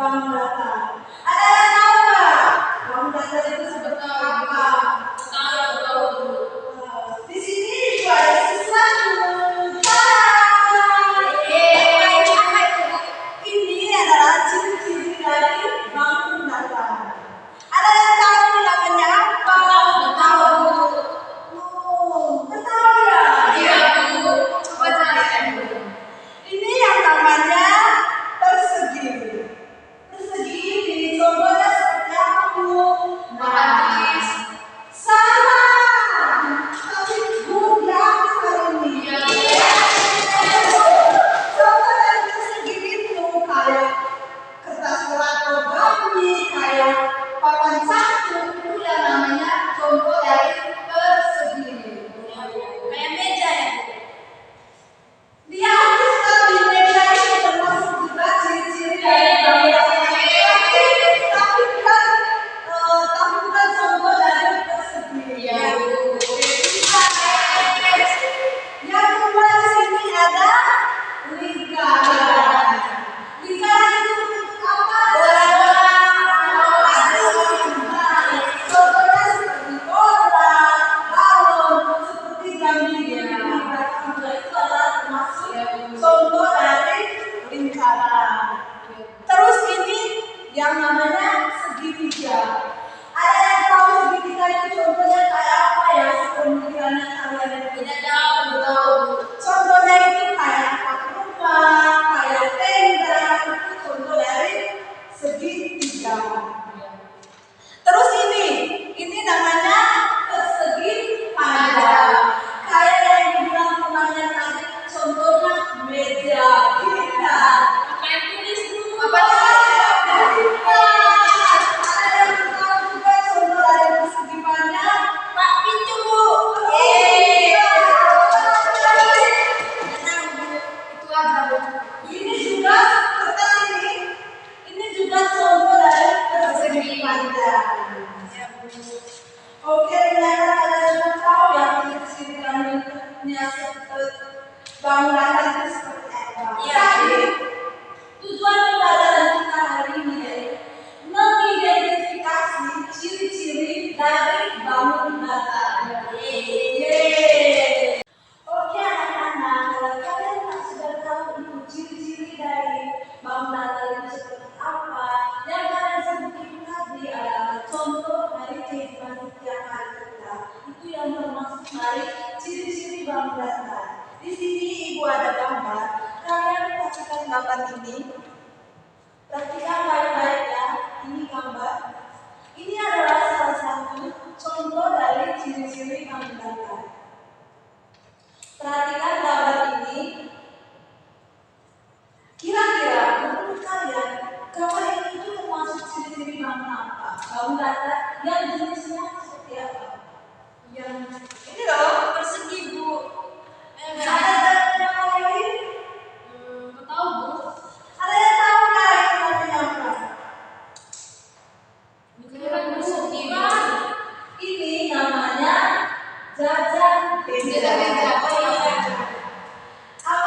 bangun datar. Ada yang tahu nggak? Bangun datar itu seperti apa? Tahu. Di sini juga ada sesuatu. Ini adalah ciri-ciri dari bangun datar. Ada yang tahu namanya apa? Tahu. Tahu ya? Iya, Bu. Coba carikan, Bu. Ini yang namanya persegi. Persegi ini contohnya seperti apa, Bu? Manis. Salah. Tapi mudah sekali. Contoh dari persegi itu kayak kertas origami, kayak papan catur, itu yang namanya contoh dari persegi. Kayak meja ya, Bu. Dia habis kalau di meja itu termasuk juga ciri-ciri dari bangun datar. Tapi bukan contoh dari persegi. Iya, Bu. Yang kedua di sini ada lingkaran. Lingkaran itu bentuk apa? Contohnya seperti kotak, balon, seperti gambir. Itu adalah termasuk contoh dari lingkaran. Terus ini yang namanya segitiga. Ada yang tahu segitiga itu contohnya kayak apa ya? Sepemikirannya kalian itu. Tidak tahu. Contohnya itu kayak atap rumah, kayak tenda, itu contoh dari segitiga. Terus ini namanya persegi panjang. Kayak yang dibilang temannya tadi, contohnya meja kita. Apa yang tulis, Bu? Ada yang tahu juga contoh dari persegi panjang? Pak, pintu, Bu. Itu aja, Bu. Ini juga kertas ini. Ini juga contoh dari persegi panjang. Ya, Bu. Oke, ternyata kalian sudah tahu ya ciri-ciri bangunannya seperti bangun datar itu seperti apa. Iya. Tapi tujuan pembelajaran kita hari ini yaitu mengidentifikasi ciri-ciri dari bangun datar. Yeay. Oke anak-anak, kalau kalian sudah tahu itu ciri-ciri dari bangun datar itu seperti apa, yang kalian sebutin tadi adalah contoh dari kehidupan setiap hari kita. Itu yang termasuk dari ciri-ciri bangun datar. Di sini ibu ada gambar. Kalian perhatikan gambar ini. Perhatikan baik-baik ya. Ini gambar. Ini adalah salah satu contoh dari ciri-ciri bangun datar. Perhatikan gambar ini. Kira-kira menurut kalian gambar ini itu termasuk ciri-ciri bangun apa? Bangun datar yang jenisnya seperti apa? Yang ini loh. Persegi, Bu. Ada yang lain? Nggak tahu, Bu. Ada yang tahu nggak itu namanya apa? Bukan persegi, Bu. Ini namanya jajan Jajan meja. Oh, iya. Apa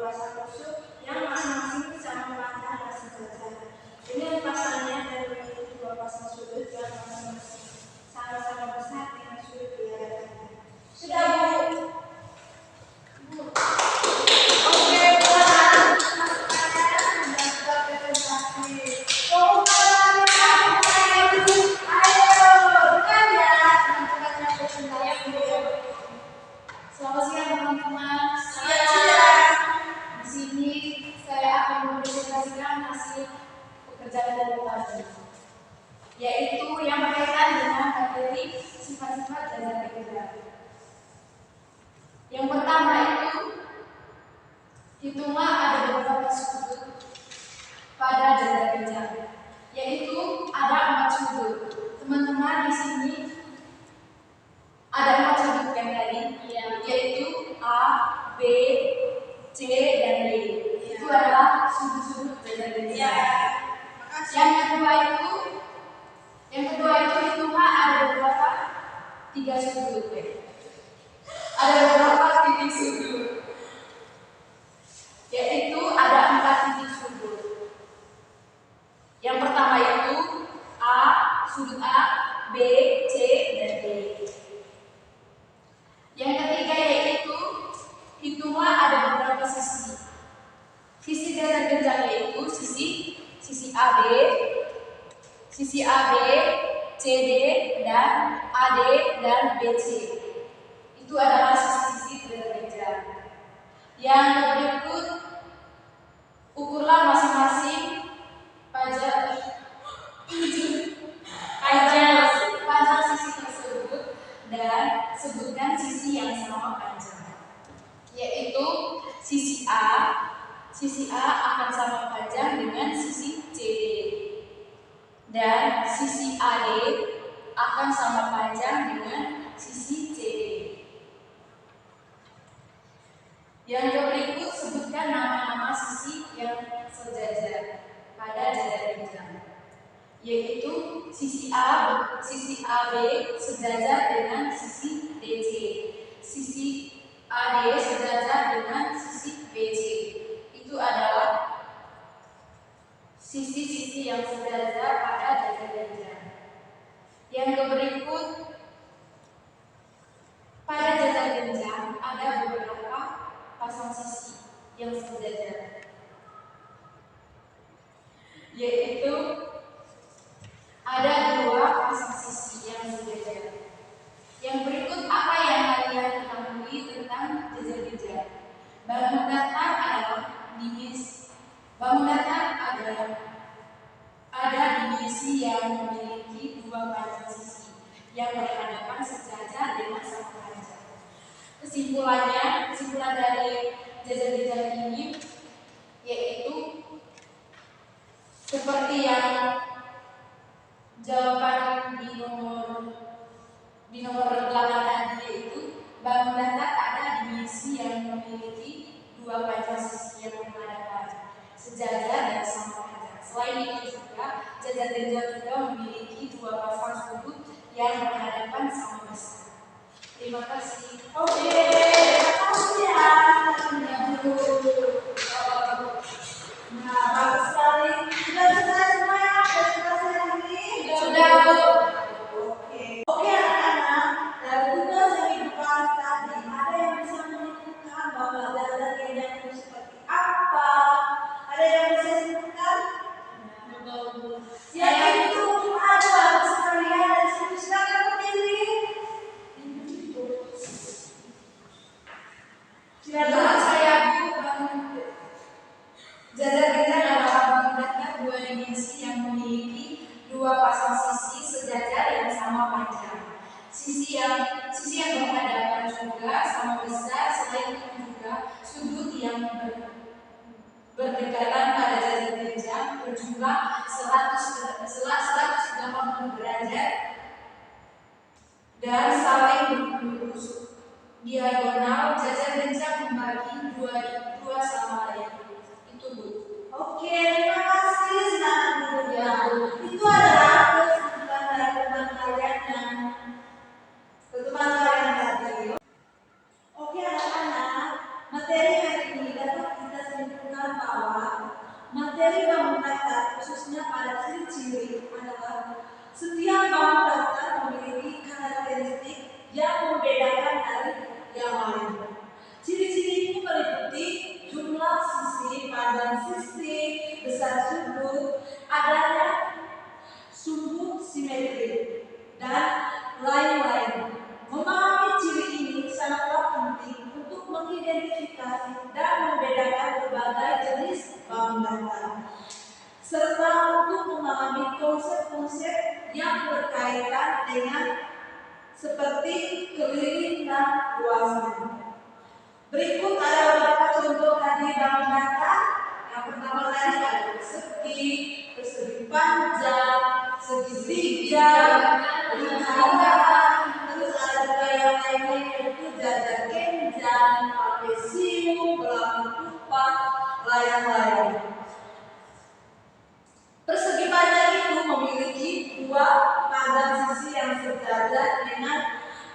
pasang kusuk yang masing-masing sama panjang dan sejajar. Dengan pasangnya dan memiliki dua pasang sudut yang masing-masing sama-sama besar dengan sudut dihadapannya. Sudah Bu? Oke, pulang. Masukannya dan juga presentasi. Selamat siang teman-teman. Selamat siang. Di sini saya akan mempresentasikan hasil pekerjaan kelompok yaitu yang berkaitan dengan materi sifat-sifat jajar kerja. Yang pertama itu hitunglah ada beberapa sudut pada jajar kerja, yaitu ada 4 sudut. Teman-teman di sini ada 4 sudut yang tadi, yaitu A, B, C, dan D. Itu adalah sudut-sudut jajar kerja. Yang kedua itu hitunglah ada beberapa 3 sudut. Ada beberapa titik sudut, yaitu ada 4 titik sudut. Yang pertama itu A, sudut A, B, C, dan D. Yang ketiga yaitu hitunglah ada beberapa sisi. Sisi jajar kerja yaitu sisi AB, CD, dan AD dan BC. Itu adalah sisi-sisi jajar kerja. Yang berikut ukurlah masing-masing panjang sisi tersebut dan sebutkan sisi yang sama panjang. Yaitu sisi A akan sama panjang dengan sisi CD dan sisi AD akan sama panjang dengan sisi CD. Yang berikut sebutkan nama-nama sisi yang sejajar pada jajar kerja, yaitu sisi AB sejajar dengan sisi DC, sisi AD sejajar dengan sisi BC. Itu adalah sisi-sisi yang sejajar pada jajar kerja. Yang berikut pada jajar kerja ada beberapa pasang sisi yang sejajar, yaitu ada 2 pasang sisi yang sejajar. Yang berikut apa yang kalian ketahui tentang jajar kerja? Bangun datar adalah ada divisi yang memiliki 2 pasang sisi yang berhadapan sejajar dengan sama panjang. Kesimpulan dari jajar kerja ini yaitu seperti yang jawaban di nomor belakang tadi, yaitu bangun datar ada divisi yang memiliki 2 panjang sisi yang berhadapan sejajar dan sama panjang. Selain itu juga jajar kerja juga memiliki 2 pasang sudut yang berhadapan sama besar. Terima kasih. Oke, terima kasih ya. Nah, bagus sekali. Sudah selesai semua ya presentasi hari ini? Sudah, Bu. Oke anak-anak, dari tugas yang dibuka tadi ada yang bisa menentukan bahwa jajar kerja itu seperti apa? Ada yang bisa sebutkan? Yaitu ada bagus sekalian dari situ. Silakan berdiri. Menurut saya, jajar kerja adalah bangun datar 2 divisi yang memiliki 2 pasang sisi sejajar yang sama panjang. Sisi yang berhadapan juga sama besar. Selain itu juga sudut yang berdekatan pada jajar kerja berjumlah 180 derajat dan saling berlurus diagonal. Jajar kerja membagi dua sama lain. Itu, Bu. Oke, terima kasih. Silakan duduk ya. Itu adalah kesimpulan dari teman kalian yang tadi. Oke anak-anak, materi hari ini dapat kita Materi bangun datar khususnya pada ciri-ciri adalah setiap bangun datar memiliki karakteristik yang membedakan dari yang lain. Ciri-ciri itu meliputi jumlah sisi, panjang sisi, besar sudut, adanya sumbu simetri, dan lain-lain. Memahami ciri ini sangatlah penting untuk mengidentifikasi dan membedakan berbagai jenis bangun datar, serta untuk memahami konsep-konsep yang berkaitan dengan seperti keliling dan luasnya. Berikut ada beberapa contoh dari bangun datar. Yang pertama tadi ada persegi, persegi panjang, segitiga, lingkaran, terus ada juga yang lainnya yaitu jajar kenjang, trapesium, belakang tupat, layang-layang. Persegi panjang itu memiliki dua panjang sisi yang sejajar dengan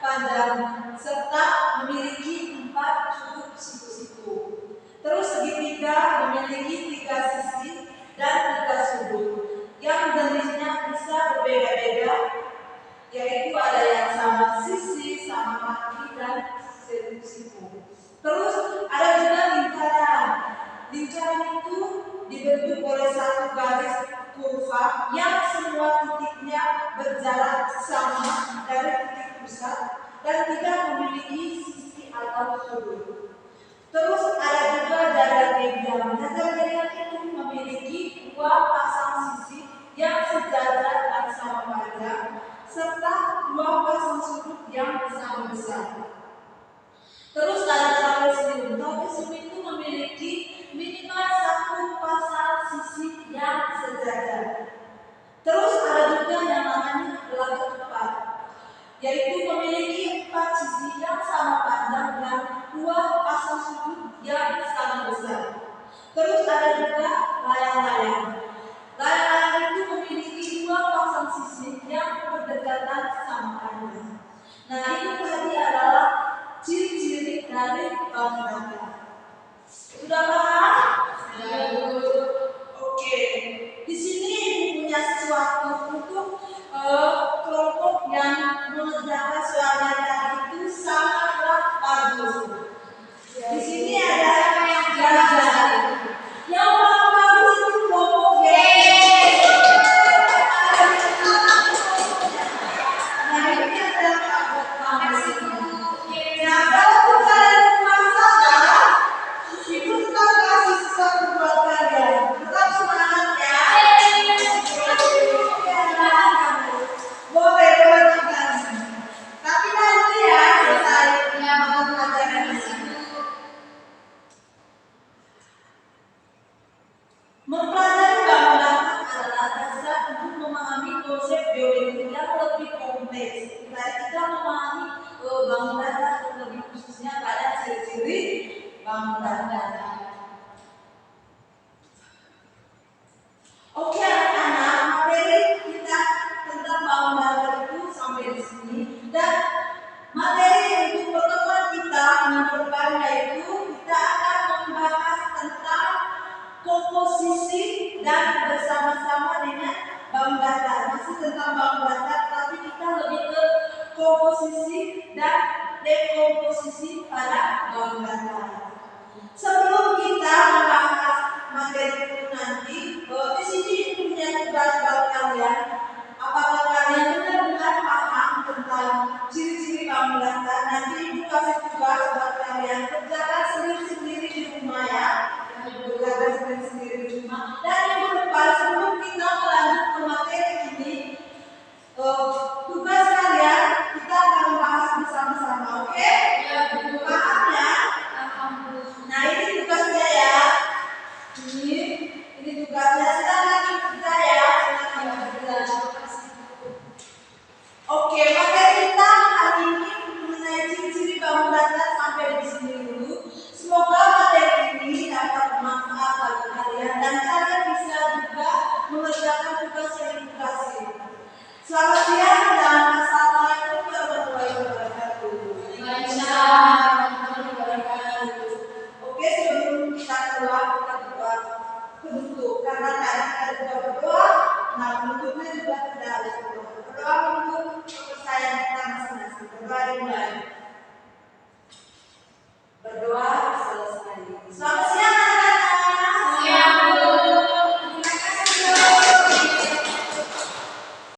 panjang serta memiliki 4 sudut siku-siku. Terus segitiga memiliki 3 sisi dan 3 sudut yang jenisnya bisa berbeda-beda, yaitu ada yang sama sisi, sama kaki, dan siku. Terus ada juga lingkaran. Lingkaran itu dibentuk oleh satu garis kurva yang semua titiknya berjarak sama dari titik pusat dan tidak memiliki sisi atau sudut. Terus ada juga jajar genjang. Jajar genjang itu memiliki 2 pasang sisi yang sejajar dan sama panjang serta 2 pasang sudut yang sama besar. Terus ada trapesium. Trapesium itu memiliki minimal 1 pasang sisi yang sejajar. Terus ada juga yang namanya belakang tupat, yaitu memiliki 4 sisi yang sama panjang dan 2 pasang sudut yang sama besar. Terus ada juga layang-layang. Layang-layang itu memiliki 2 pasang sisi yang berdekatan sama panjang. Nah, itu tadi adalah ciri-ciri dari bangun datar. Sudah paham? Sudah. Oke. Di sini Ibu punya sesuatu untuk kelompok yang mengerjakan soalnya tadi itu sangatlah bagus. Di sini ada yang belajar. Yang paling bagus itu kelompok Nah, ini adalah kelompok bagus. Nah, kalau kalian masalah, itu tetap kasih sesuatu buat kalian. Tetap semangat ya. Boleh dikasih. Tapi nanti ya selesai pelajaran di sini. Mempelajari bangun datar adalah dasar untuk memahami konsep geometri yang lebih kompleks. Kita memahami bangun datar lebih khususnya pada ciri-ciri bangun datar. Oke anak-anak, materi kita tentang bangun datar itu sampai di sini, dan materi untuk pertemuan kita minggu depan yaitu kita akan membahas tentang komposisi dan bersama-sama dengan bangun datar. Masih tentang bangun datar, tapi kita lebih ke komposisi dan dekomposisi pada bangun datar. Sebelum kita membahas materi itu nanti, di sini punya tugas buat kalian. Apakah kalian benar-benar paham tentang ciri-ciri bangun datar? Nanti Ibu kasih tugas buat kalian, kerjakan sendiri-sendiri di rumah ya. Kerjakan sendiri-sendiri di rumah. Dan minggu depan sebelum kita melanjut ke materi ini, tugas kalian kita akan membahas bersama-sama, oke? Paham ya? Nah, ini tugasnya ya. Ini tugasnya. Silakan kita ya. Oke, materi kita hari ini mengenai ciri-ciri bangun datar sampai di sini dulu. Semoga materi ini dapat bermanfaat bagi kalian dan kalian bisa juga mengerjakan tugas yang dikasih. Selamat siang dan assalamualaikum warahmatullahi wabarakatuh. Oke, sebelum kita keluar kita berdoa penutup karena Berdoa